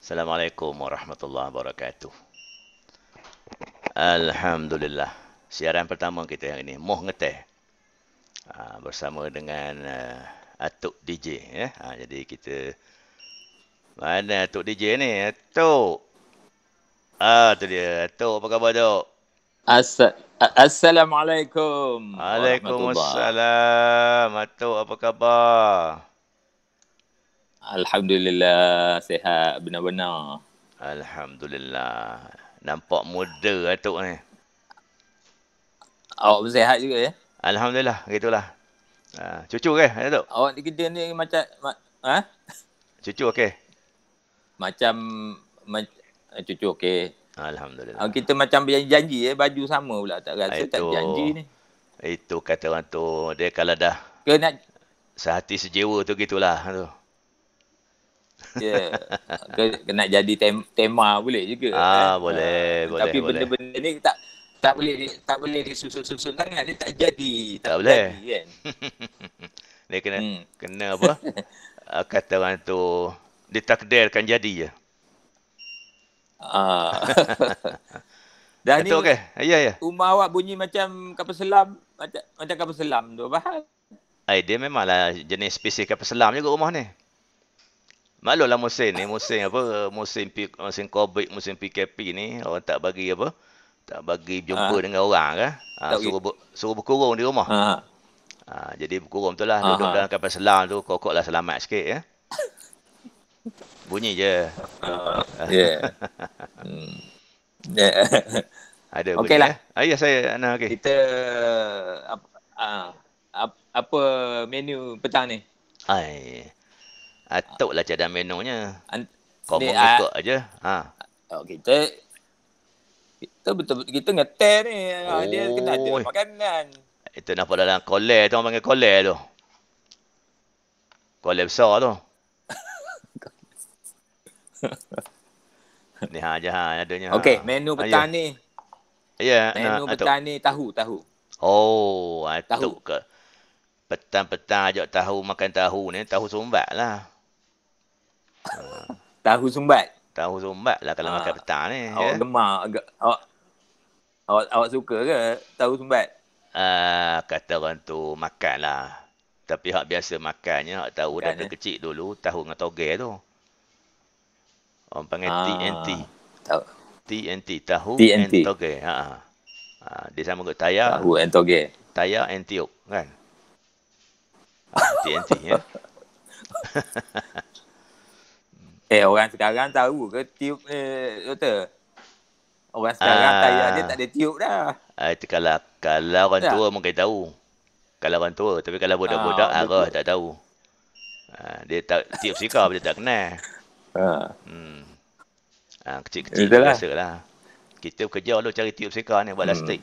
Assalamualaikum warahmatullahi wabarakatuh. Alhamdulillah. Siaran pertama kita yang ini, Moh Ngeteh. Bersama dengan Atuk DJ. Ya. Jadi kita, mana Atuk DJ ni? Atuk. Tu dia. Atuk, apa khabar Atuk? Assalamualaikum warahmatullahi. Waalaikumsalam. Atuk, apa khabar? Alhamdulillah sihat benar-benar. Alhamdulillah. Nampak muda Atuk ni. Awak pun sihat juga ya? Alhamdulillah, gitulah. Cucu ke Atuk? Awak di kerja ni ha? Cucu okey? Macam cucu okey. Alhamdulillah. Kita macam berjanji baju sama pula tak rasa tak janji ni. Itu kata orang tu, dia kalau dah Ke nak sehati sejiwa tu gitulah tu. ya, ke nak jadi tema boleh juga Boleh, boleh, tapi boleh. benda-benda ni tak boleh disusun-susun sangat, dia tak jadi, Tak boleh. jadi kan. Dia kena apa? Kata orang tu, ditakdirkan jadi je. Dah ni Itu okey? Ya, ya. rumah awak bunyi macam kapal selam, macam kapal selam tu. Faham? Dia memanglah jenis spesies kapal selam juga rumah ni. Maklumlah musim ni, musim apa? Musim COVID, musim PKP ni, orang tak bagi apa? Tak bagi jumpa dengan orang kan? Suruh berkurung di rumah. Jadi berkurung tu lah, duduk dalam kapal selam tu, kokoklah selamat sikit ya. Bunyi je. Ya. Ada okey bunyi lah. Ya, saya okey. Kita apa menu petang ni? Atuk lah cadang menunya. Kau Ni, mengikut aja. Kita betul-betul kita ngetel ni. Dia kena ada makanan. Itu nampak dalam kolej tu, orang panggil kolej tu. Kolej besar tu. Ni adanya. Okey, menu petang ni. Ya, menu petang ni tahu. Atuk ke. Petang-petang ajak makan tahu ni, tahu sumbat lah. Tahu sumbat. Tahu sumbat lah kalau makan petang ni. Awak gemar, awak suka ke tahu sumbat? Kata orang tu makan lah. Tapi hak biasa makannya, hak tahu daripada kecil dulu, tahu dengan toge tu. Orang panggil TNT. TNT, tahu and toge. Dia sama ke tayar. Tahu and toge. Tayar and tiup, kan? TNT, ya. Orang sekarang tahu ke tiup ni, doktor? Orang sekarang tayar dia tak ada tiup dah. Itu kalau orang tua mungkin tahu. Kalau orang tua, tapi kalau budak-budak arah tak tahu. Dia tak tiup sikar, dia tak kenal. Kecil-kecil biasa lah. Kita kerja dulu cari tiup sikar ni buat lastik.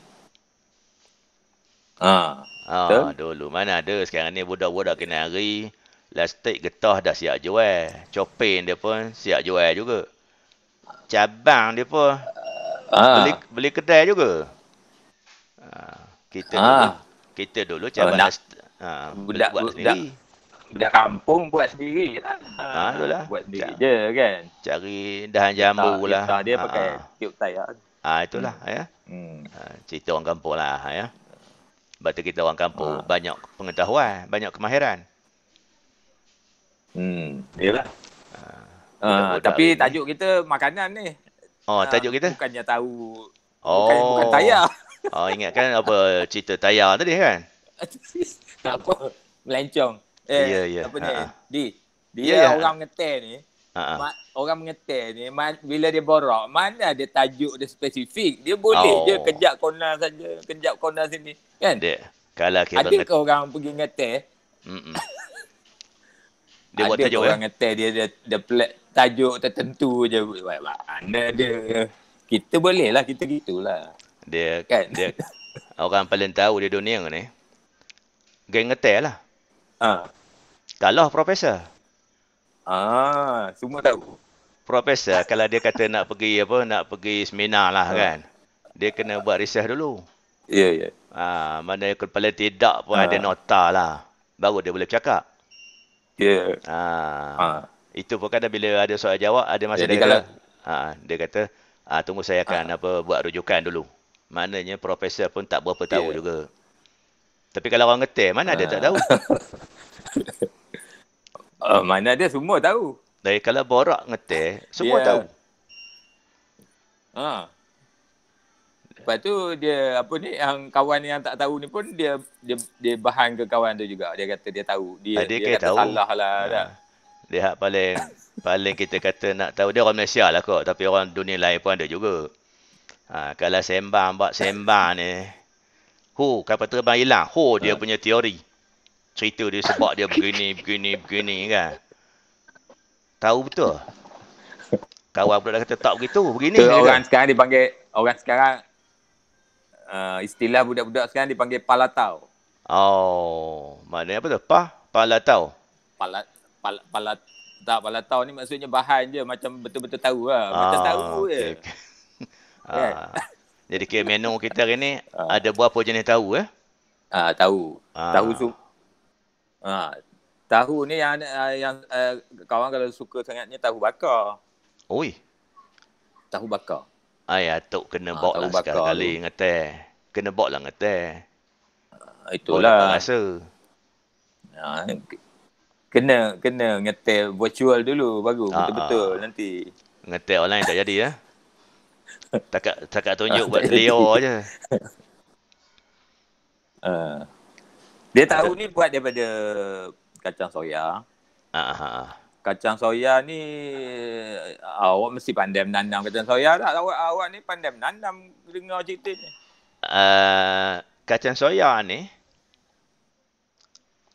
Dulu mana ada, sekarang ni budak-budak kena hari. Lastik getah dah siap jual. Copin dia pun siap jual juga. Cabang dia pun beli kedai juga. Kita dulu cabang lastik. Buat sendiri. Budak kampung buat sendiri lah. Itulah. Buat sendiri je kan. Cari dahan jambu lah. Dia pakai tiup tayar. Itulah ya. Cerita orang kampung lah ya. Sebab tu kita orang kampung banyak pengetahuan, banyak kemahiran. Yalah. Tapi tajuk kita makanan ni. Tajuk kita? Bukannya tahu. Bukan tayar. Ingatkan apa cerita tayar tadi kan? Apa? Melencong. Ya. Apa ni? Dia orang mengetel ni. Orang mengetel ni, bila dia borak, mana ada tajuk dia spesifik. Dia boleh je kejap corner saja, kejap corner sini. Kan? Kalau kira ada ke orang pergi ngetel? Dia buat tajuk orang ngetel dia tajuk tertentu je. Mana dia? Kita boleh lah, kita gitulah. Dia orang paling tahu di dunia ni. Geng ngetel lah. Kalau profesor. Semua tahu. Profesor kalau dia kata nak pergi seminar lah kan. Dia kena buat research dulu. Ya. Mana paling tidak pun ada nota lah. Baru dia boleh bercakap. Ya. Itu pun kadang bila ada soal jawab, ada masa Jadi dia kalau kata, dia kata, tunggu saya akan buat rujukan dulu. Maknanya profesor pun tak berapa tahu ya. juga. Tapi kalau orang ngetik, mana dia tak tahu? Mana dia semua tahu. Dari kalau borak ngetik, semua Dia tahu. Lepas tu dia apa ni, yang kawan yang tak tahu ni pun dia bahan ke kawan tu juga. Dia kata dia tahu. Dia Dia dia kira kata tahu. salah lah dah. Dia paling kita kata nak tahu, dia orang Malaysia lah kot. Tapi orang dunia lain pun ada juga. Kalau buat sembang ni, kapal terbang hilang. Dia punya teori. Cerita dia sebab dia begini kan. Tahu betul. Kawan pula dah kata tak begitu, begini. Tu orang sekarang dipanggil, istilah budak-budak sekarang dipanggil palatau. Maknanya apa tu? Palatau. Palatau ni maksudnya bahan je, macam betul-betul tahu lah. Macam tahu je. Okay. Kan? Jadi kira menu kita hari ni ada berapa jenis tahu Tahu. Tahu ni yang kawan kalau suka sangatnya tahu bakar. Oi. Tahu bakar. Atuk kena bawa lah sekali ngeteh. Kena bawa lah ngeteh. Itulah. Rasa. Kena ngeteh virtual dulu baru betul-betul nanti. Ngeteh online tak jadi Takat tunjuk buat layer je. Dia tahu ni buat daripada kacang soya. Kacang soya ni awak mesti pandai menanam kacang soya tak? Awak ni pandai menanam dengar cerita ni. Kacang soya ni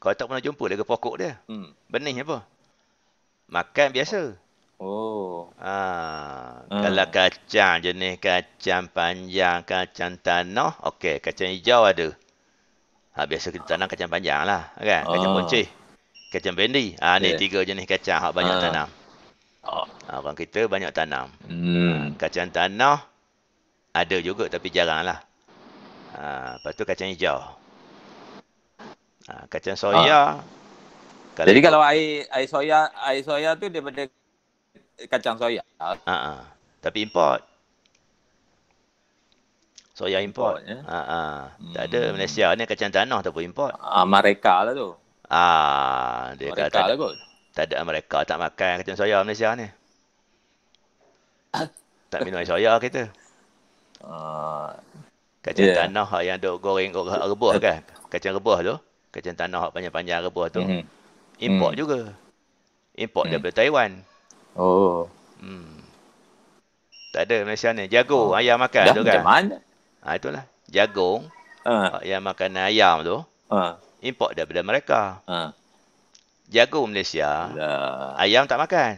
kau tak pernah jumpa lagi pokok dia. Benih apa? Makan biasa. Kalau kacang jenis kacang panjang, kacang tanah, okey, kacang hijau ada. Biasa kita tanam kacang panjang lah, kan? Kacang ponceh, kacang bendi. Ni 3 jenis kacang hak banyak tanam. Orang kita banyak tanam. Kacang tanah ada juga tapi jarang lah. Lepas tu kacang hijau. Kacang soya. Jadi kalau air soya tu daripada kacang soya. Tapi import. Soya import. Tak ada Malaysia ni kacang tanah ataupun import. Mereka lah tu. Dia mereka lah kot. Tak ada mereka tak makan kacang soya Malaysia ni. Tak minum air soya kita. Kacang tanah yang duk goreng rebus kan. Kacang rebus tu. Kacang tanah panjang-panjang rebus tu. Import juga. Import daripada Taiwan. Tak ada Malaysia ni. Jagung ayam makan tu kan. Macam mana? Itulah. Jagung. Yang makan ayam tu. Import daripada mereka. Jagung Malaysia. Ayam tak makan.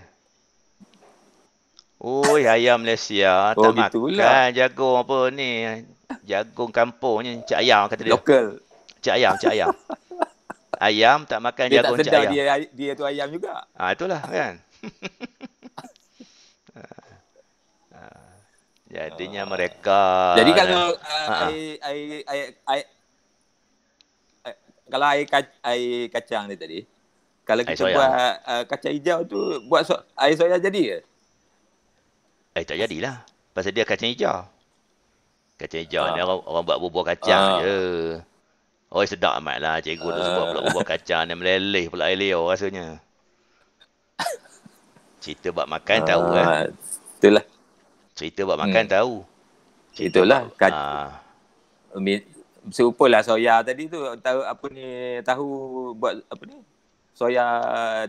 Ayam Malaysia tak makan jagung apa ni. Jagung kampung ni. Cik ayam kata dia. Lokal. Cik ayam. Ayam tak makan jagung cik ayam. Dia tu ayam juga. Itulah kan. Jadinya mereka. Jadi kalau kalau air kacang ni tadi, kalau kita buat kacang hijau tu, buat air soya jadi ke? Tak jadilah. Pasal dia kacang hijau. Kacang hijau ni orang buat bubur kacang je. Sedap amat lah. Cikgu tu sebab pula bubur kacang ni meleleh pula air liur rasanya. Cerita buat makan tahu Itulah. Cerita buat makan tahu. Itulah. Serupalah soya tadi tu. Tahu buat apa ni? Soya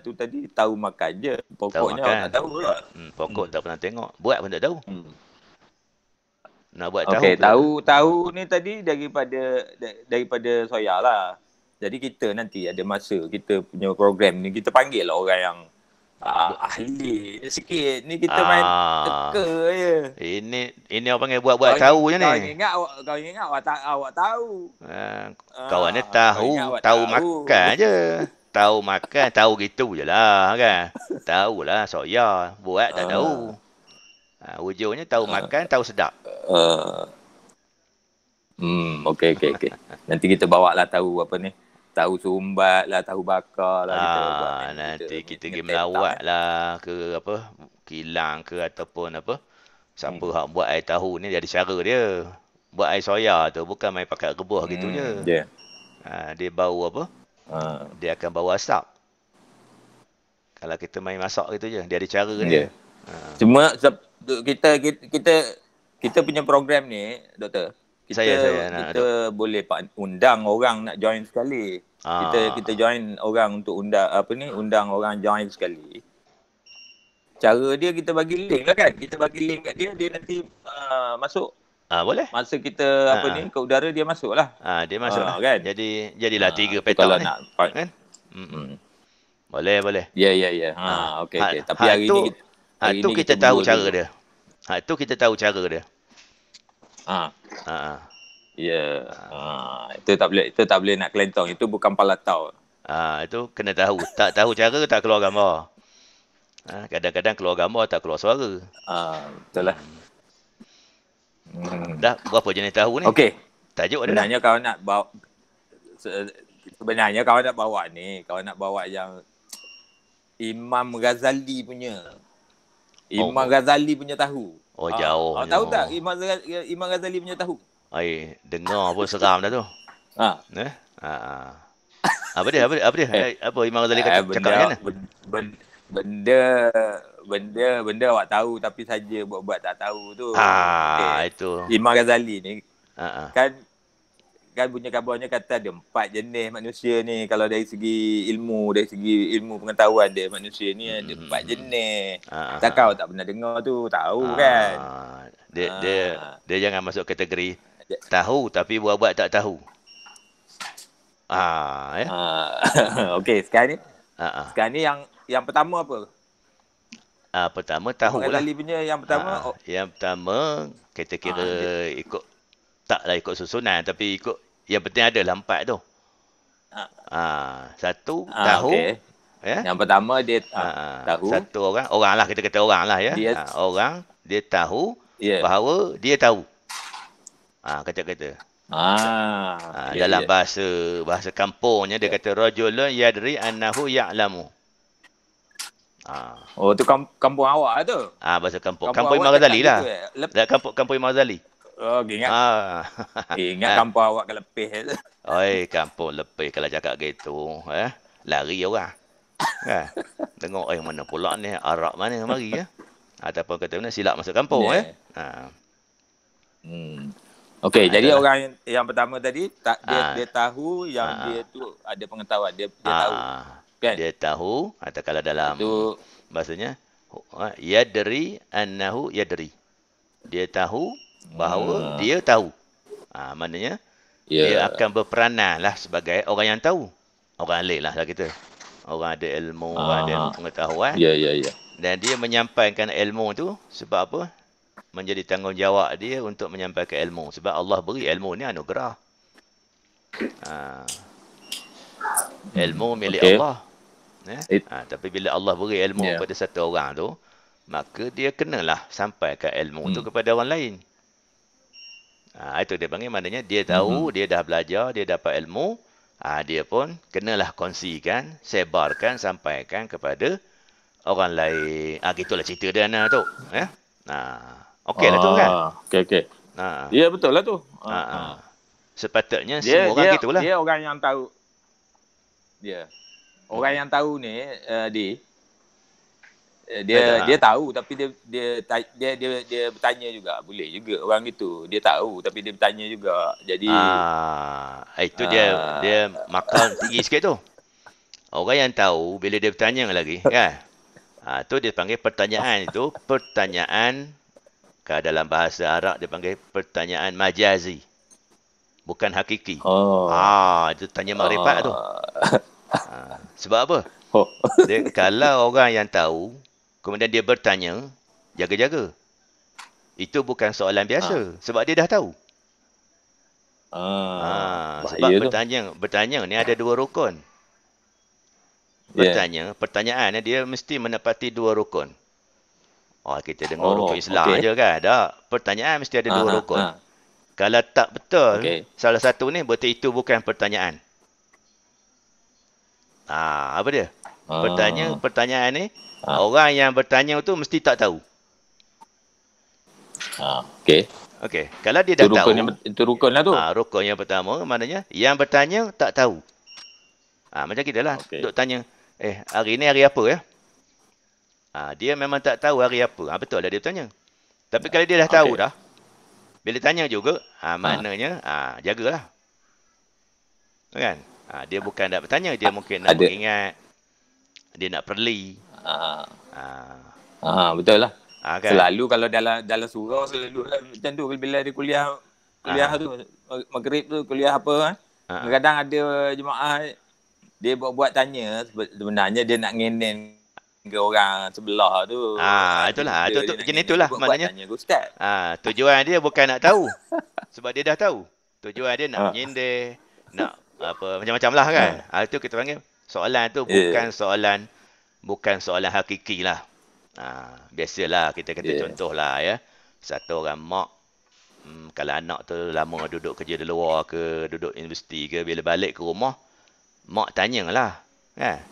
tu tadi tahu makan je. Pokoknya tahu tak tahu lah. Pokok tak pernah tengok. Buat pun tak tahu. Nak buat tahu ni tadi daripada soya lah. Jadi kita nanti ada masa kita punya program ni, kita panggil lah orang yang ahli sikit. Ni kita main teka je. Ini orang panggil buat-buat tahu je ni. Kau ingat awak tahu. Kawan ni tahu makan je. Tahu makan, tahu gitu je lah kan. Tahu lah soya. Buat tak tahu. Ujungnya tahu makan, tahu sedap. Okey. Nanti kita bawa lah tahu tahu sumbat lah, tahu bakar lah kita buat menu Nanti kita pergi ngeteh petang melawat lah ke apa, kilang ke ataupun apa. Siapa hak buat air tahu ni dia ada cara dia. Buat air soya tu bukan main pakai rebus gitu je. Yeah. Dia bau apa? Dia akan bau asap. Kalau kita main masak gitu je, dia ada cara dia. Cuma kita punya program ni, doktor. Kita boleh undang orang nak join sekali. Kita join orang untuk undang orang join sekali. Cara dia kita bagi link lah kan. Kita bagi link kat dia nanti masuk. Boleh. Masa kita ke udara dia masuk lah. Dia masuk lah. Kan? Jadilah 3 petak ni. Kan? Boleh. Ya. Okey. Tapi hari ni kita tahu cara dia. Itu kita tahu cara dia. Itu tak boleh nak kelentong. Itu bukan palatau. Itu kena tahu. Tak tahu cara tak keluar gambar. Kadang-kadang keluar gambar tak keluar suara. Betul lah. Dah berapa jenis tahu ni? Okey. Tajuk ada. Sebenarnya kau nak bawa ni, kau nak bawa yang Imam Ghazali punya. Imam Ghazali punya tahu. Jauh. Kau tahu tak Imam Ghazali punya tahu? Dengar pun seram dah tu. Apa dia? Apa Imam Ghazali cakap macam mana? Benda awak tahu tapi saja buat tak tahu tu. Itu. Imam Ghazali ni kan punya kabarnya kata ada 4 jenis manusia ni. Kalau dari segi ilmu pengetahuan dia, manusia ni ada 4 jenis. Kau tak pernah dengar tu, tahu kan? Dia jangan masuk kategori tahu tapi buat-buat tak tahu. Okey, sekarang ni yang pertama apa? Pertama tahu lah. Ghazali punya yang pertama. Yang pertama kita kira taklah ikut susunan tapi ikut yang penting adalah 4 tu. Satu tahu. Okay. Yang pertama dia tahu. Satu orang lah, kita kata orang lah ya. Orang dia tahu bahawa dia tahu. Kata-kata. Dalam bahasa kampungnya dia kata rajulun yadri annahu ya'lamu. Tu kampung awak tu. Bahasa kampung. Kampung Imam Ghazali lah. Kampung Imam Ghazali. Ingat kampung awak ke lepih tu. Kampung lepih kalau cakap gitu. Lari orang. Tengok mana pula ni, Arab mana mari ya. Ataupun kata mana silap masuk kampung Okey, jadi orang yang pertama tadi dia tahu yang dia tu ada pengetahuan, dia tahu. Kan? Dia tahu atau kalau dalam bahasanya yadri annahu yadri. Dia tahu bahawa dia tahu. Maknanya dia akan berperanan lah sebagai orang yang tahu. Orang alim lah kita. Orang ada ilmu, orang ada pengetahuan. Ya. Dan dia menyampaikan ilmu tu sebab apa? Menjadi tanggungjawab dia untuk menyampaikan ilmu. Sebab Allah beri ilmu ni anugerah. Ilmu milik Allah. Tapi bila Allah beri ilmu kepada satu orang tu, maka dia kenalah sampaikan ilmu tu kepada orang lain. Itu dia panggil, maknanya dia tahu, dia dah belajar, dia dapat ilmu, dia pun kenalah kongsikan, sebarkan, sampaikan kepada orang lain. Gitulah cerita dia tu. Okeylah tu kan? Okey. Ya betul lah tu. Sepatutnya semua orang gitulah. Dia orang yang tahu. Orang yang tahu ni dia tahu tapi dia bertanya juga. Boleh juga orang gitu. Dia tahu tapi dia bertanya juga. Jadi itu dia makam tinggi sikit tu. Orang yang tahu bila dia bertanya lagi kan. Tu dia panggil pertanyaan itu pertanyaan, kalau dalam bahasa Arab dia panggil pertanyaan majazi. Bukan hakiki. Itu tanya makrifat tu. Sebab apa? Kalau orang yang tahu kemudian dia bertanya, jaga-jaga. Itu bukan soalan biasa sebab dia dah tahu. Sebab bertanya ni ada 2 rukun. Pertanyaan dia mesti menepati 2 rukun. Kita dengar rukun Islam je kan. Pertanyaan mesti ada 2 rukun. Kalau tak betul salah satu ni, berarti itu bukan pertanyaan. Apa dia? Pertanyaan ni, Ah. orang yang bertanya tu mesti tak tahu. Okey. Okey, kalau dia dah tahu, Itu rukun lah tu. rukun yang pertama maknanya yang bertanya tak tahu. Macam kita lah, duk tanya, hari ni hari apa ya? Dia memang tak tahu hari apa. Betul lah dia bertanya. Tapi kalau dia dah tahu dah, bila tanya juga, maknanya jagalah. Kan? Dia bukan nak bertanya, dia mungkin nak mengingat, dia nak perli. Betul lah. Kan? Selalu kalau dalam surau selalu macam tu bila dia kuliah tu, maghrib tu kuliah apa kan. Kadang-kadang ada jemaah dia buat tanya, sebenarnya dia nak ngenen ke orang sebelah tu. Itulah. Jenis itulah maknanya. Tanya ke ustaz. Tujuan dia bukan nak tahu. Sebab dia dah tahu. Tujuan dia nak menyindir, nak apa macam-macam lah kan. Itu kita panggil soalan tu bukan soalan hakiki lah. Biasalah kita kata contoh lah ya. Satu orang mak, kalau anak tu lama duduk kerja di luar ke, duduk universiti ke, bila balik ke rumah, mak tanyalah kan.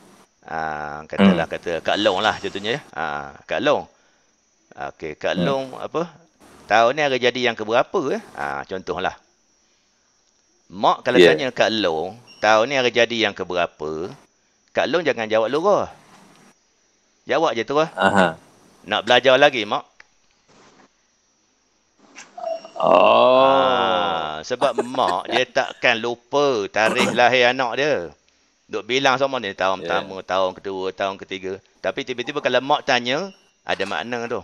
Katalah kata Kak Long lah contohnya ya. Kak Long. Okey, Kak Long apa? Tahun ni hari jadi yang keberapa contohlah. Mak kalau tanya Kak Long, tahun ni hari jadi yang keberapa? Kak Long jangan jawab lurah. Jawab je tu lah. Nak belajar lagi, mak. Sebab mak dia takkan lupa tarikh lahir anak dia. Duk bilang sama ni tahun pertama, tahun kedua, tahun ketiga. Tapi tiba-tiba kalau mak tanya, ada makna tu.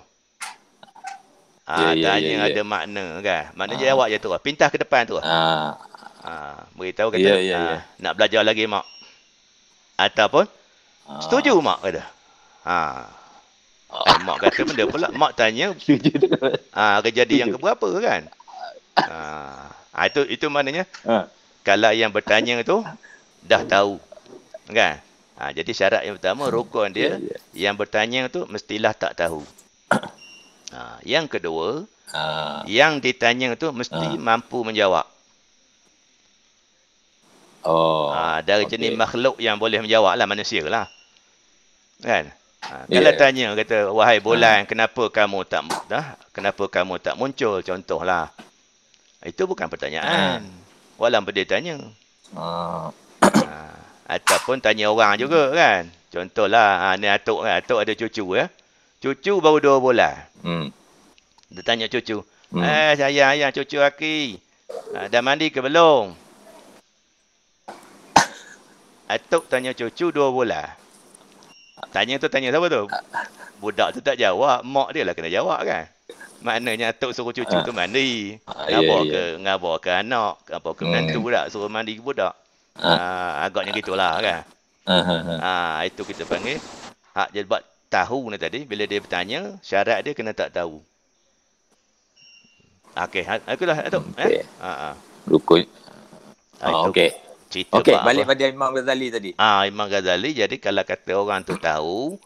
Tanya ada makna kan. Maknanya jawab je tu lah. Pintas ke depan tu lah. Beritahu kata, nak belajar lagi mak. Ataupun, setuju mak kata. Mak kata benda pula. Mak tanya, kejadian yang keberapa kan. Itu maknanya, kalau yang bertanya tu, dah tahu. Kan? Jadi syarat yang pertama, rukun dia, yang bertanya tu mestilah tak tahu. Yang kedua, yang ditanya tu mesti mampu menjawab. Dari jenis makhluk yang boleh menjawab lah, manusia lah. Kan? Kalau tanya, kata, wahai bulan, kenapa kamu tak muncul? Contohlah. Itu bukan pertanyaan. Walaupun dia tanya. Ataupun tanya orang juga kan. Contohlah, ni atuk kan. Atuk ada cucu ya. Cucu baru 2 bulan. Dia tanya cucu. Sayang, cucu Aki. Dah mandi ke belum? Atuk tanya cucu 2 bulan. Tanya siapa tu? Budak tu tak jawab. Mak dia lah kena jawab kan. Maknanya atuk suruh cucu tu mandi. Ngabar ke anak. Ngabar ke menantu tak. Suruh mandi ke budak. Agaknya gitulah kan. Itu kita panggil hak dia buat tahu ni tadi. Bila dia bertanya, syarat dia kena tak tahu. Okey, akulah Atuk. Rukun. Okey. Okey, balik pada Imam Ghazali tadi. Imam Ghazali, jadi kalau kata orang tu tahu,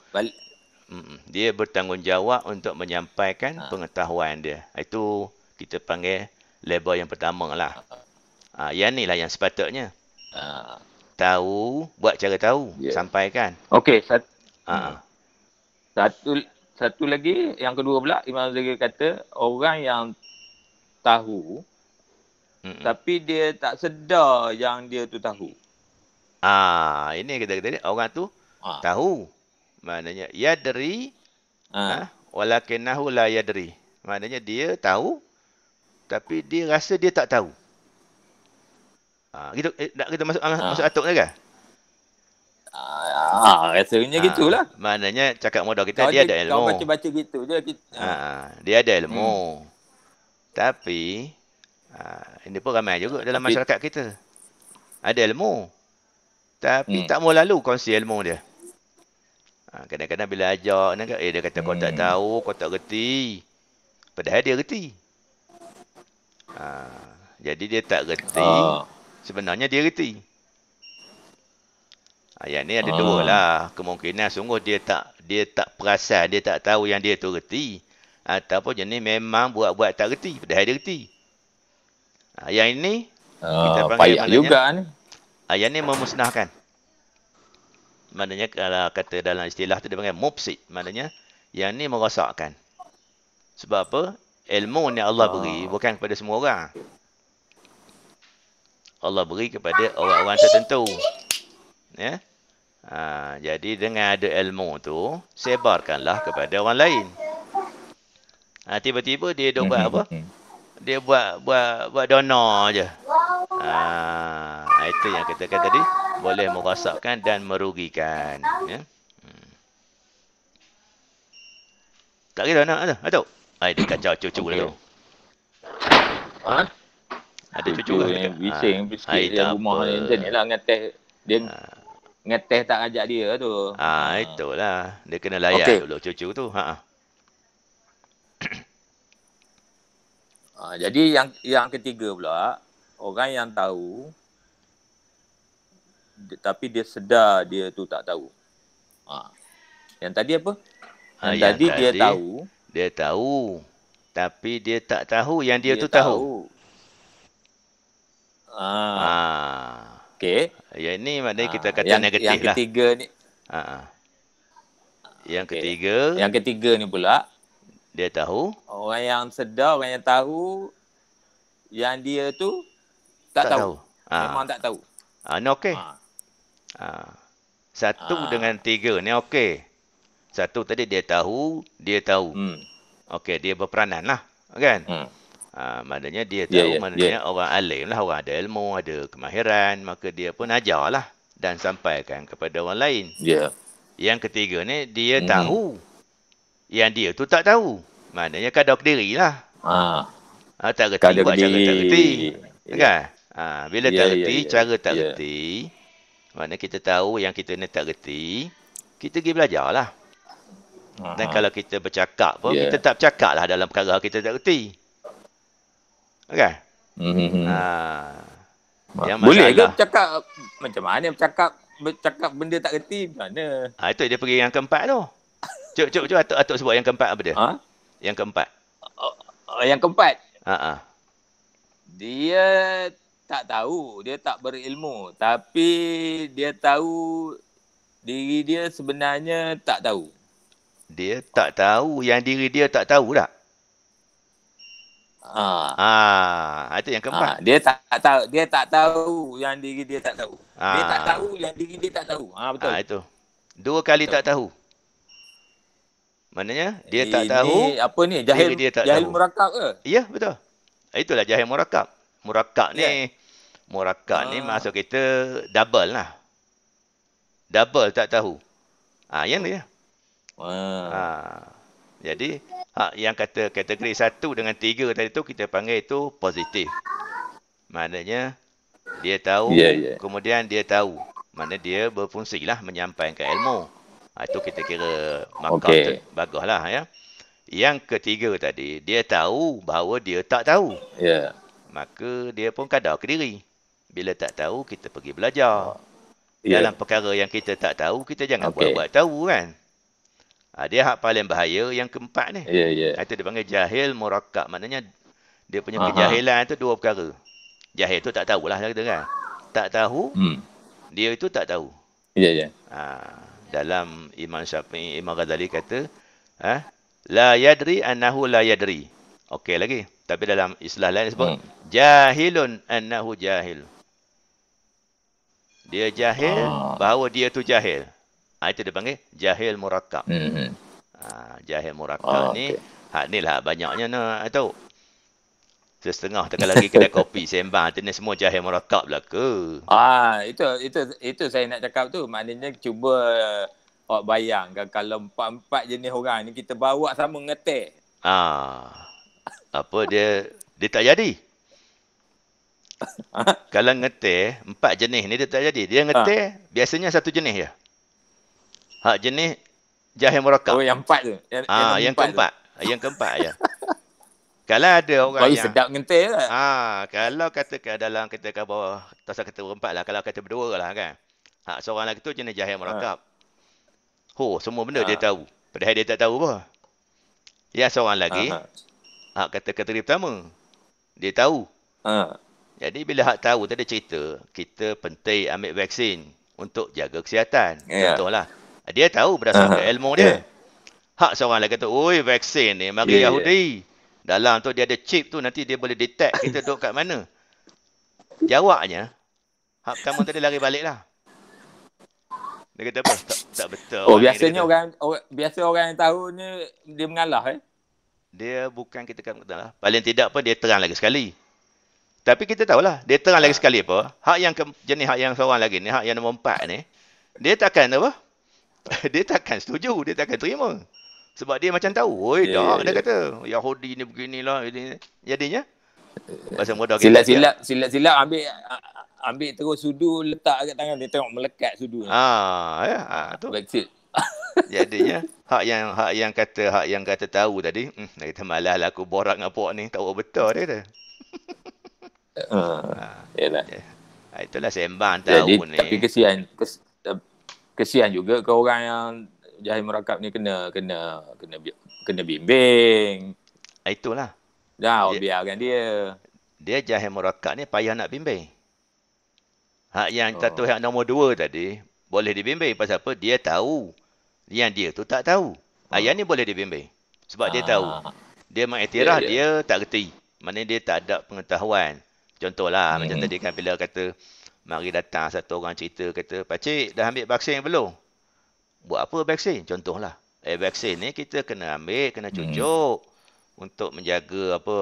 dia bertanggungjawab untuk menyampaikan pengetahuan dia. Itu kita panggil level yang pertama lah. Yang ni lah yang sepatutnya. Tahu, buat cara tahu, sampaikan. Okey, satu lagi, yang kedua pula, Imam Ghazali kata, orang yang tahu, tapi dia tak sedar yang dia tu tahu. Ini kita kata orang tu tahu. Maknanya yadri walakinahu la yadri. Maknanya dia tahu tapi dia rasa dia tak tahu. Gitu nak kita masuk atuk ni kan? Rasanya gitulah. Maknanya cakap mudah kita dia ada ilmu. Kau baca-baca gitu je dia ada ilmu. Tapi ini pun ramai juga dalam masyarakat kita. Ada ilmu. Tapi tak mau lalu kongsi ilmu dia. Kadang-kadang bila ajak dia kata kau tak tahu, kau tak reti. Padahal dia reti. Jadi dia tak reti. Sebenarnya dia reti. Yang ni ada dua lah. Kemungkinan sungguh dia tak perasan, dia tak tahu yang dia tu reti. Ataupun jenis memang buat-buat tak reti. Padahal dia reti. Yang ini kita panggil payah juga ni. Yang ni memusnahkan. maknanya kalau kata dalam istilah tu dia panggil mufsid, maknanya yang ni merosakkan. Sebab apa? Ilmu ni Allah beri bukan kepada semua orang. Allah beri kepada orang-orang tertentu. Ya. Jadi dengan ada ilmu tu, sebarkanlah kepada orang lain. Tiba-tiba dia dah buat apa? Dia buat donor aje. Itu yang katakan tadi, boleh merosakkan dan merugikan, ya. Tak kira nak ada. Dia kacau cucu dia tu. Ada cucu ke? Bising sikit dia rumah ni macam nilah ngeteh dia ngeteh tak ajak dia tu. Itulah. Dia kena layan dulu cucu tu. Jadi yang ketiga pula, orang yang tahu tapi dia sedar dia tu tak tahu. Yang tadi apa? Yang tadi dia tahu tapi dia tak tahu yang dia tu tahu. Okey. Yang ni maknanya kita kata negatif lah. Yang ketiga ni. Yang ketiga ni pula dia tahu. Orang yang sedar, orang yang tahu yang dia tu tak tahu. Memang tak tahu. Ni okey. 1 dengan 3 ni okey. 1 tadi dia tahu. Okey, dia berperanan lah. Kan? Maknanya dia tahu, maknanya orang alim lah, orang ada ilmu, ada kemahiran, maka dia pun ajarlah dan sampaikan kepada orang lain. Yang ketiga ni, dia tahu yang dia tu tak tahu. Maknanya kadar diri lah. Tak reti buat cara tak reti. Kan? Bila tak reti, cara tak reti, maknanya kita tahu yang kita ni tak reti, kita pergi belajar lah. Dan kalau kita bercakap pun, kita tak bercakap lah dalam perkara kita tak reti. Okay? Boleh ke bercakap macam mana bercakap benda tak reti mana? Itu dia pergi yang keempat tu. Cuk atuk sebut yang keempat apa dia? Yang keempat. Yang keempat. Dia tak tahu, dia tak berilmu, tapi dia tahu diri dia sebenarnya tak tahu. Dia tak tahu yang diri dia tak tahu tak? Itu yang keempat. Dia tak tahu yang diri dia tak tahu. Dia tak tahu yang diri dia tak tahu. Betul. Itu. 2 kali betul. Tak tahu. Maknanya dia tak tahu. Apa ni? Jahil murakab ke? Ya, betul. Itulah jahil murakab. Murakab ni ni maksud kita double lah. Double tak tahu. Yang dia. Jadi yang kata kategori 1 dengan 3 tadi tu kita panggil itu positif. Maknanya dia tahu, kemudian dia tahu. Maknanya dia berfungsi lah menyampaikan ilmu. Itu kita kira makam baguslah ya. Yang ketiga tadi, dia tahu bahawa dia tak tahu. Maka dia pun kadar ke diri. Bila tak tahu, kita pergi belajar. Dalam perkara yang kita tak tahu, kita jangan buat-buat tahu kan. Dia hak paling bahaya yang keempat ni. Itu dia panggil jahil murakab. Maknanya dia punya kejahilan tu 2 perkara. Jahil tu tak tahulah kata kan. Tak tahu, dia itu tak tahu. Dalam Imam Syafi'i, Imam Ghazali kata, la yadri annahu la yadri. Okey lagi. Tapi dalam istilah lain sebut jahilun annahu jahil. Dia jahil bahawa dia tu jahil. Itu dia panggil jahil murakab. Jahil murakab ni, ni lah banyaknya nak tahu. Setengah tekan lagi kedai kopi sembang tu ni semua jahil murakab lah ke? Itu saya nak cakap tu. Maknanya cuba awak bayangkan kalau 4 jenis orang ni kita bawa sama ngeteh. Apa dia tak jadi. Kalau ngeteh 4 jenis ni dia tak jadi. Dia ngeteh biasanya 1 jenis je. Hak jenis jahil murakab. Yang 4 tu. Yang keempat. Yang keempat je. Kalau ada orang yang sedap ngeteh lah. Kalau katakan dalam kita bawah tak kata berempat lah, kalau kata berdua lah kan. Seorang lagi tu jenis jahil murakab. Semua benda dia tahu. Padahal dia tak tahu apa. Yang seorang lagi kata kategori pertama. Dia tahu. Jadi bila hak tahu tadi cerita, kita penting ambil vaksin. untuk jaga kesihatan. Contohlah, dia tahu berdasarkan ilmu dia. Hak seorang lagi kata, oi vaksin ni mari Yahudi. Dalam tu dia ada chip tu, nanti dia boleh detect kita duduk kat mana. Jawabnya, hak pertama tadi lari balik lah. Dia kata apa? Tak betul. Biasanya orang yang tahu ni dia mengalah Dia bukan kita kata lah. Paling tidak pun dia terang lagi sekali. Tapi kita tahulah, dia terang lagi sekali apa? Hak yang jenis hak yang seorang lagi ni, hak yang nombor 4 ni, dia takkan apa? Dia takkan setuju, dia takkan terima. Sebab dia macam tahu, dia kata Yahudi ni beginilah ini. Jadinya bahasa mudah kita silap ambil terus sudu letak kat tangan dia, tengok melekat sudu. Tu. Vaksin. Jadinya hak yang kata tahu tadi, dia kata malaslah aku borak dengan puak ni, tahu betul dia kata. Yalah. Itulah sembang tahu ni. Tapi kesian juga ke orang yang jahil merakap ni kena bimbing. Itulah. Biarkan dia. Dia jahil merakap ni payah nak bimbing. Hak yang satu hak nombor 2 tadi boleh dibimbing pasal apa? Dia tahu. Yang dia tu tak tahu. Yang ni boleh dibimbing. Sebab dia tahu. Dia mengiktiraf dia tak reti. Maknanya dia tak ada pengetahuan. Contohlah macam tadi kan bila kata mari datang satu orang cerita kata, "Pakcik dah ambil vaksin belum?" Buat apa vaksin? Contohlah. Vaksin ni kita kena ambil, kena cucuk untuk menjaga apa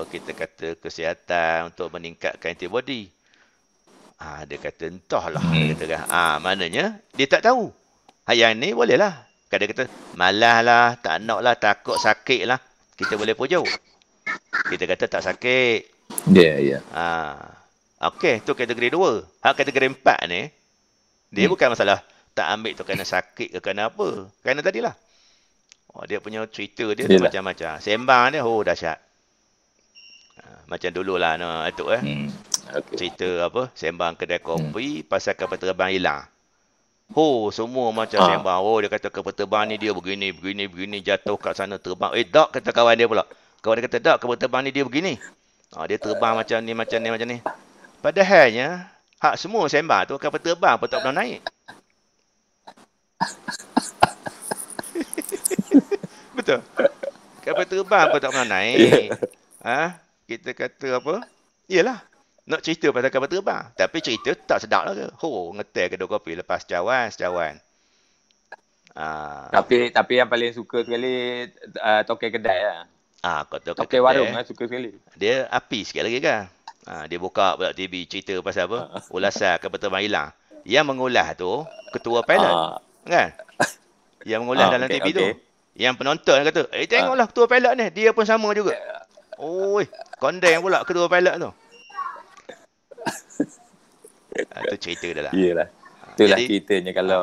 kita kata kesihatan, untuk meningkatkan antibody. Dia kata entahlah, dia kata kan. Maknanya dia tak tahu. Yang ni boleh lah. Kadang kata malas lah, tak nak lah, takut sakit lah. Kita boleh pujuk. Kita kata tak sakit. Okey, tu kategori 2. Hak kategori 4 ni, dia bukan masalah tak ambil tu kerana sakit ke kerana apa. Kerana tadilah. Dia punya cerita dia tu macam-macam. Sembang dia, dahsyat. Macam dululah itu cerita apa, sembang kedai kopi pasal kapal terbang hilang. Semua macam sembang. Dia kata kapal terbang ni dia begini, jatuh kat sana terbang. Tak, kata kawan dia pula. Kawan dia kata, tak, kapal terbang ni dia begini. Dia terbang macam ni. Padahalnya, hak semua sembang tu kapal terbang pun tak pernah naik. Betul. Kapal terbang pun tak pernah naik. Kita kata apa? Iyalah. Nak cerita pasal kapal terbang. Tapi cerita tak sedap lah ke. Ngetel kedai kopi lepas secawan. Tapi yang paling suka sekali tokai kedai lah. Tokai warung lah suka sekali. Dia api sikit lagi kan. Dia buka pula TV cerita pasal apa? Ulasan kapal terbang hilang. Yang mengulas tu ketua pilot. Kan? Yang mengulas dalam TV tu. Yang penonton kata, tengoklah ketua pilot ni. Dia pun sama juga. Kondeng pula ketua pilot tu. Itu cerita dah lah. Iyalah. Itulah ceritanya kalau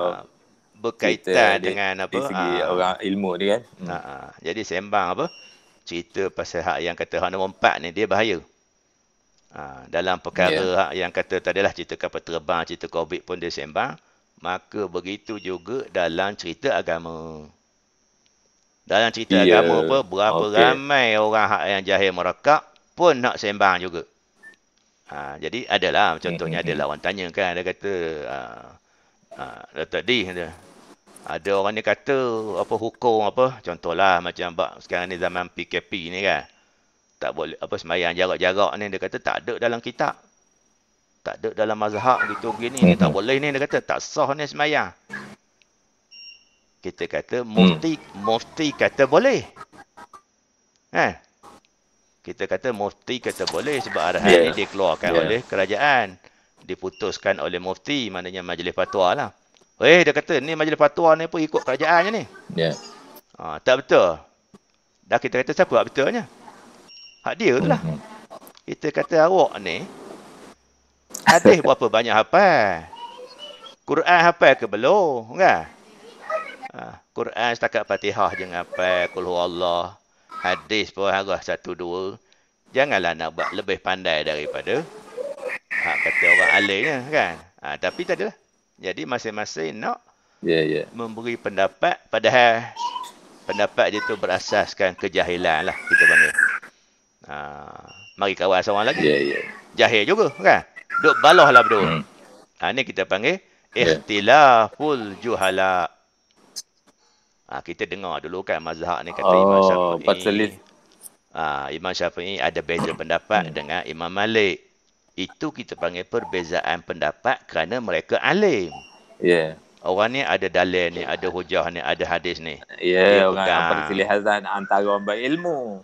berkaitan dengan apa? Dari segi orang ilmu ni kan. Jadi sembang apa? Cerita pasal hak yang kata hak nombor 4 ni dia bahaya. Dalam perkara hak yang kata tadilah cerita kapal terbang, cerita COVID pun dia sembang. Maka begitu juga dalam cerita agama. Dalam cerita agama apa? Berapa ramai orang hak yang jahil merakap pun nak sembang juga. Jadi adalah contohnya adalah orang tanya kan, dia kata tadi ada orang ni kata apa hukum apa, contohlah macam sekarang ni zaman PKP ni kan, tak boleh apa sembahyang jarak-jarak ni, dia kata tak ada dalam kitab, tak ada dalam mazhab gitu begini ni, tak boleh ni, dia kata tak sah ni sembahyang. Kita kata mufti kata boleh. Kita kata mufti kata boleh sebab arahan ni dikeluarkan oleh kerajaan. Diputuskan oleh mufti, maknanya majlis fatwa lah. Dia kata ni majlis fatwa ni pun ikut kerajaannya ni. Tak betul. Dah kita kata siapa hak betulnya? Hak dia tu lah. Kita kata awak ni hadis berapa banyak hafal? Quran hafal ke belum? Kan? Quran setakat Fatihah je hafal, Qul huwallah. Hadis pun harah 1-2. Janganlah nak buat lebih pandai daripada hak kata orang alimnya kan. Tapi tadilah. Jadi masing-masing nak memberi pendapat, padahal pendapat dia tu berasaskan kejahilan lah kita panggil. Mari kawan seorang lagi. Jahil juga kan. Duk baloh lah berdua. Ni kita panggil ikhtilaful juhala. Kita dengar dulu kan mazhab ni kata Imam Syafi'i. Imam Syafi'i ada beza pendapat dengan Imam Malik. Itu kita panggil perbezaan pendapat kerana mereka alim. Orang ni ada dalil ni, ada hujah ni, ada hadis ni. Orang perselisihan antara orang berilmu.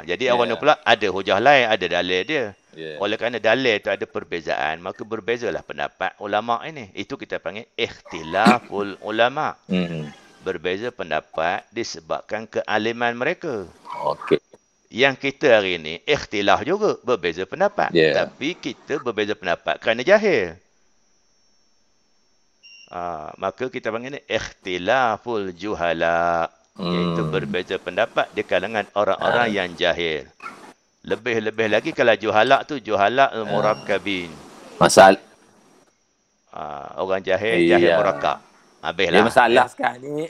Jadi orang ni pula ada hujah lain, ada dalil dia. Oleh kerana dalil tu ada perbezaan, maka berbezalah pendapat ulama ini. Itu kita panggil ikhtilaful ulama. Berbeza pendapat disebabkan kealiman mereka. Yang kita hari ini ikhtilaf juga, berbeza pendapat. Tapi kita berbeza pendapat kerana jahil. Maka kita panggil ni ikhtilaful juhala, iaitu berbeza pendapat di kalangan orang-orang yang jahil. Lebih-lebih lagi kalau juhala tu juhala murakkabin. Orang jahil, jahil murakkab. Dia masalah sekarang ni.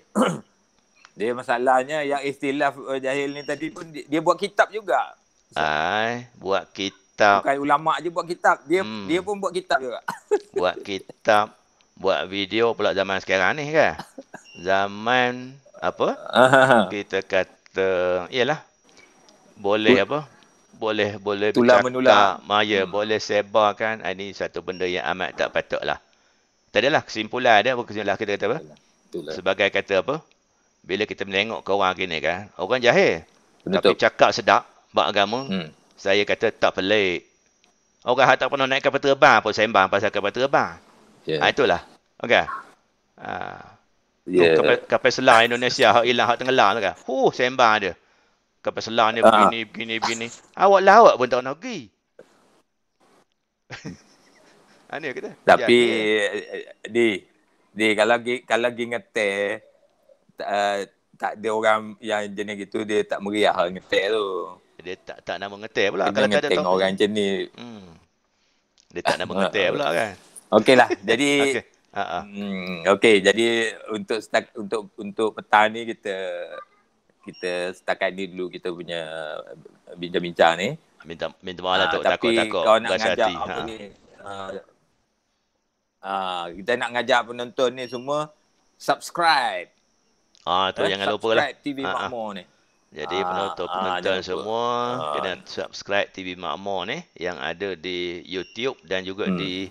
Dia masalahnya yang istilaf jahil ni tadi pun dia buat kitab juga. Buat kitab. Bukan ulama je buat kitab. Dia pun buat kitab juga. Buat kitab, buat video pula zaman sekarang ni kan. Zaman apa? Kita kata iyalah. Boleh apa? Boleh bercakap, boleh sebarkan. Ini satu benda yang amat tak patutlah. Tak adalah kesimpulan dia, kesimpulan kita kata apa? Sebagai kata apa? Bila kita menengok ke orang gini kan, orang jahil. Tapi cakap sedap, bab agama, saya kata tak pelik. Orang tak pernah naik kapal terbang pun sembang pasal kapal terbang. Itulah. Okey. Kapal selam Indonesia hak hilang hak tenggelam tu kan. Sembang dia. Kapal selam ni begini. Awak pun tak nak pergi. Kata. Tapi dia kalau pergi ngetek tak ada orang yang jenis gitu, dia tak meriah ngetek tu. Dia tak nak mengetek pula kalau tak ada orang macam ni. Dia tak nak mengetek pula kan. Okeylah. Jadi jadi untuk petang ni kita setakat ni dulu kita punya bincang-bincang ni. Minta maaf lah takut kau nak ngajak apa ni? Kita nak ngajak penonton ni semua subscribe. Tu jangan lupa lah. Subscribe TV Makmur ni. Jadi penonton semua kena subscribe TV Makmur ni yang ada di YouTube dan juga di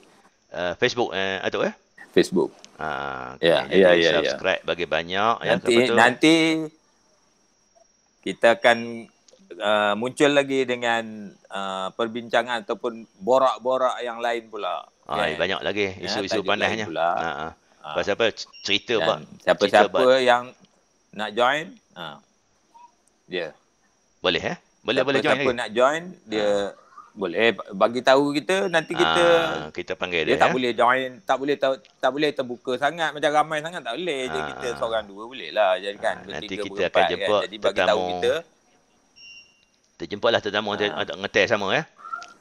Facebook Facebook. Subscribe bagi banyak nanti kita akan muncul lagi dengan perbincangan ataupun borak-borak yang lain pula. Banyak lagi isu-isu panasnya. Pasal apa? Cerita siapa-siapa yang nak join, boleh boleh join. Siapa nak join, dia boleh bagi tahu kita, nanti kita panggil dia. Tak boleh join, tak boleh terbuka sangat macam ramai sangat, tak boleh. Je kita seorang dua boleh lah. Jadi kan nanti kita akan jemput Jadi bagi tahu kita. Terjumpalah tetamu untuk ngetes sama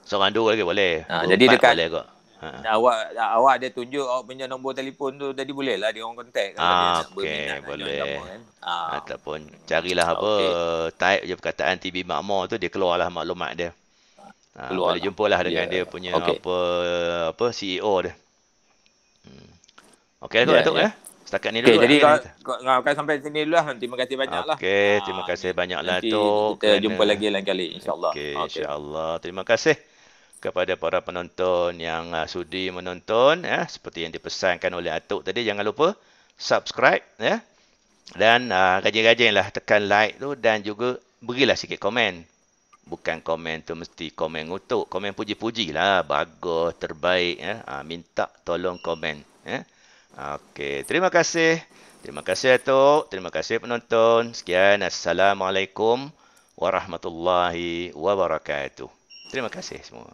seorang dua lagi boleh. Jadi dekat boleh kot. Awak ada tunjuk awak punya nombor telefon tu, tadi boleh lah dia orang kontak kalau dia nak berminat boleh. Kan? Ataupun carilah type je perkataan TV Makmur tu, dia keluarlah maklumat dia. Boleh jumpalah dengan dia punya apa CEO dia. Okey Datuk setakat ni dulu. Jadi kau akan sampai sini dulu lah. Terima kasih banyaklah. Terima kasih banyaklah tu. Kita jumpa lagi lain kali insya-Allah. Insya-Allah. Terima kasih kepada para penonton yang sudi menonton seperti yang dipesankan oleh Atuk tadi, jangan lupa subscribe dan rajin-rajinlah tekan like tu dan juga berilah sikit komen. Bukan komen tu mesti komen ngutuk, komen puji-puji lah, bagus, terbaik minta tolong komen Okey, terima kasih Atuk, terima kasih penonton. Sekian, assalamualaikum warahmatullahi wabarakatuh. Terima kasih semua.